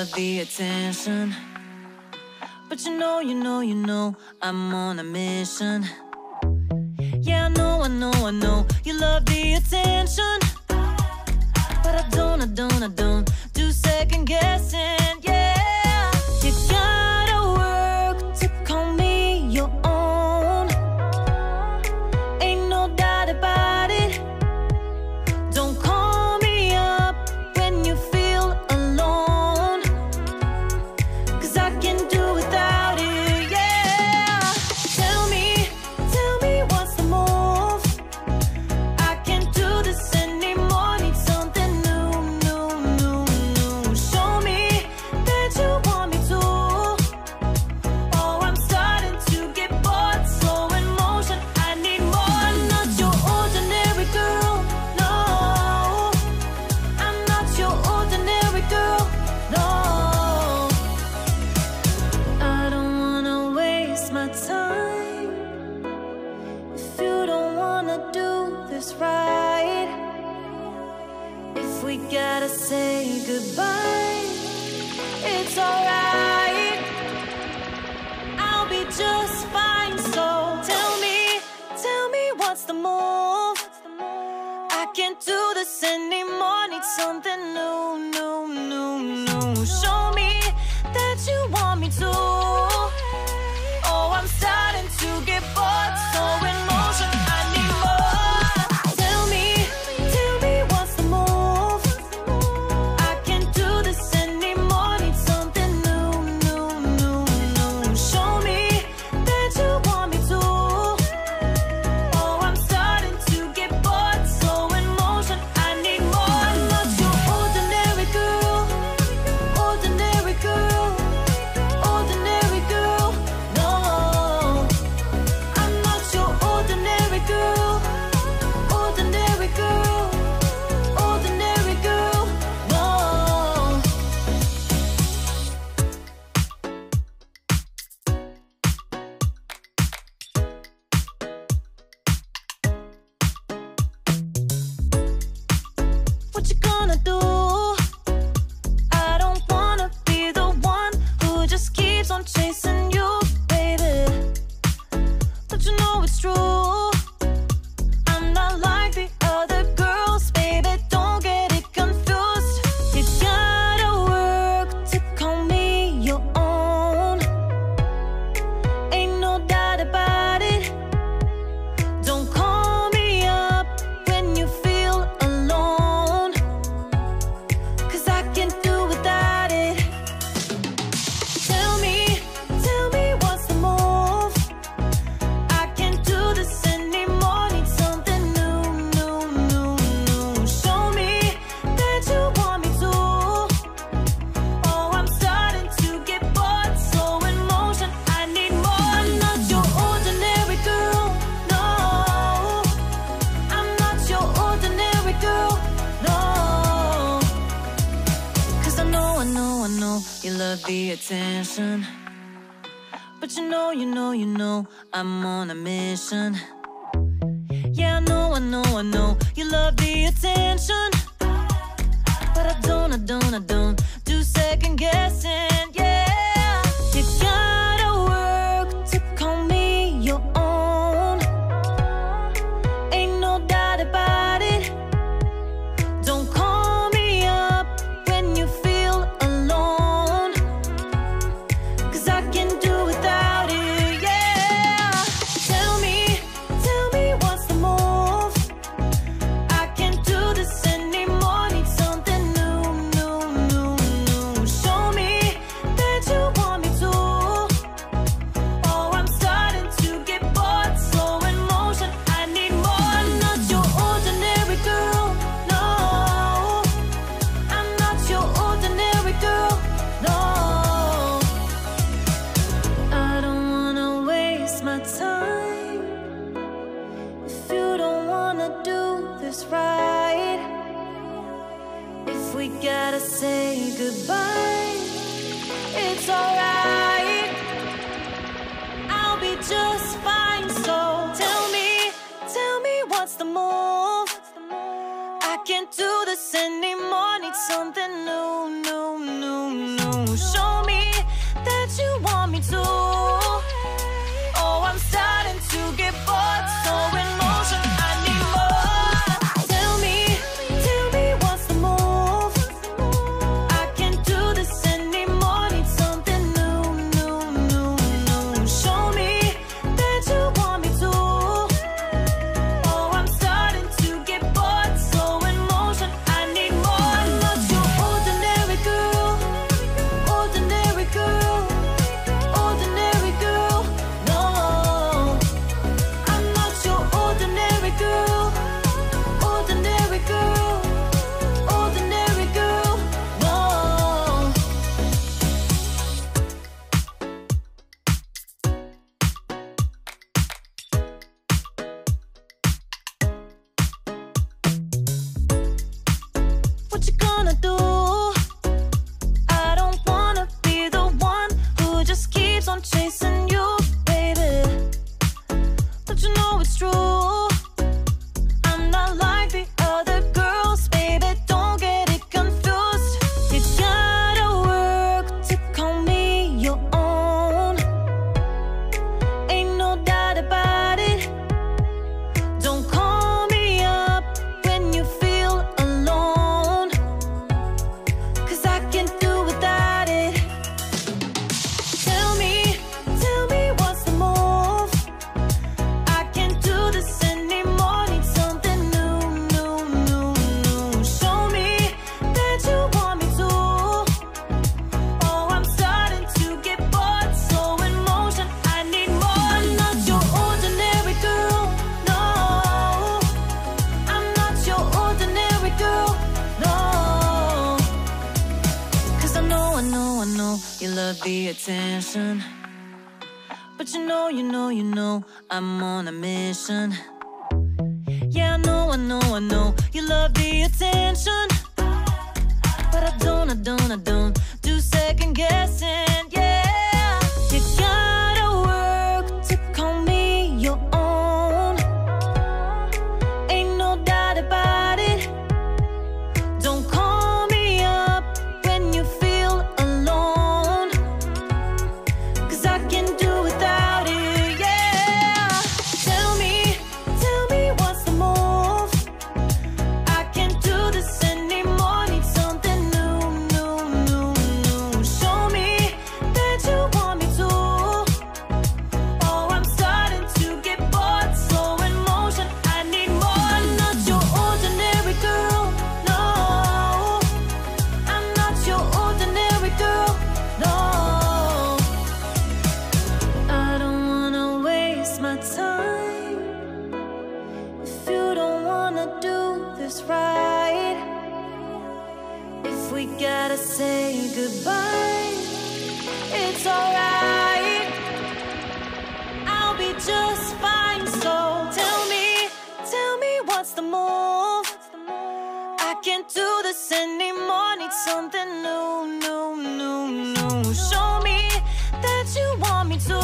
love the attention, but you know, I'm on a mission. Yeah, I know, you love the attention, but I don't do second guessing, yeah. You gotta work to call me your own, ain't no doubt about it. Don't call me up when you feel alone, 'cause I can do without it, yeah. Tell me what's the move? I can't do this anymore, need something new. Show me that you want me to. Oh, I'm starting to get bored, slow in motion, I need more. I'm not your ordinary girl, no. I'm not your ordinary girl, no. I don't wanna waste my time if you don't wanna do this right. If we gotta say goodbye, it's alright, I'll be just fine. So tell me what's the move? I can't do this anymore, need something new. Show me that you want me to. Oh, I'm starting to get bored, so in motion, I need more. Tell me what's the move? I can't do this anymore, need something new. Show me that you want me to. Oh, I'm starting to get bored, so in motion, I need more. I'm not your ordinary girl, ordinary girl, ordinary girl, no. I'm not your ordinary girl, ordinary girl, ordinary girl, no. What you gonna do? I don't wanna be the one who just keeps on chasing you, baby. But you know it's true, I'm not like the other girls, baby, don't get it confused. You gotta work to call me your own, ain't no doubt about it. Don't call me up when you feel alone, 'cause I can't do without it. Tell me what's the move? I can't do this anymore, need something new. Show me that you want me to. Oh, I'm starting to get bored, so in motion, I need more. I'm not your ordinary girl, no. I'm not your ordinary girl, no. 'Cause I know, you love the attention, but you know, I'm on a mission. Yeah, I know, you love the attention, but I don't do second guessing, yeah. You gotta work to call me your own, ain't no doubt about it. Don't call me up when you feel alone, 'cause I can do without it, yeah. Tell me what's the move? I can't do this anymore, need something new. Show me that you want me to. Oh, I'm starting to get bored, slow in motion, I need more. I'm not your ordinary girl, no. I'm not your ordinary girl, no. I don't wanna waste my time if you don't wanna do this right. If we gotta say goodbye, it's alright, I'll be just fine. So tell me what's the move? I can't do this anymore, need something new. Show me that you want me to. Oh, I'm starting to get bored, so in motion, I need more. Tell me what's the move? I can't do this anymore, need something new. Show me that you want me to. Oh, I'm starting to get bored, so in motion, I need more. I'm not your ordinary girl, ordinary girl, ordinary girl. No, I'm not your ordinary girl, ordinary girl, ordinary girl. No. What you gonna do? I don't wanna be the one who just keeps on chasing you, baby. But you know it's true, I'm not like the other girls, baby. Don't get it confused. You gotta work to call me your own. Ain't no doubt about it. Don't call me up when you feel alone, 'cause I can't do without it. Tell me what's the move? I can't do this anymore, need something new. Show me that you want me to. Oh, I'm starting to get bored, so in motion, I need more. I'm not your ordinary girl, no. I'm not your ordinary girl, no. 'Cause I know you love the attention, but you know I'm on a mission. Yeah, I know you love the attention, but I don't do second guessing. Yeah, you gotta work to call me your own. Ain't no doubt about it. Don't call me up when you feel alone, 'cause I can do without it. Yeah, tell me what's the move? I can't do this anymore, need something new. Show me that you want me to. Oh, I'm starting to get bored, so in motion, I need more. I'm not your ordinary girl, no. I'm not your ordinary girl, no. I don't wanna waste my time if you don't wanna do this right. If we gotta say goodbye, it's alright. I'll be just fine, so tell me what's the move? I can't do this anymore, need something new. Show me that you want me to.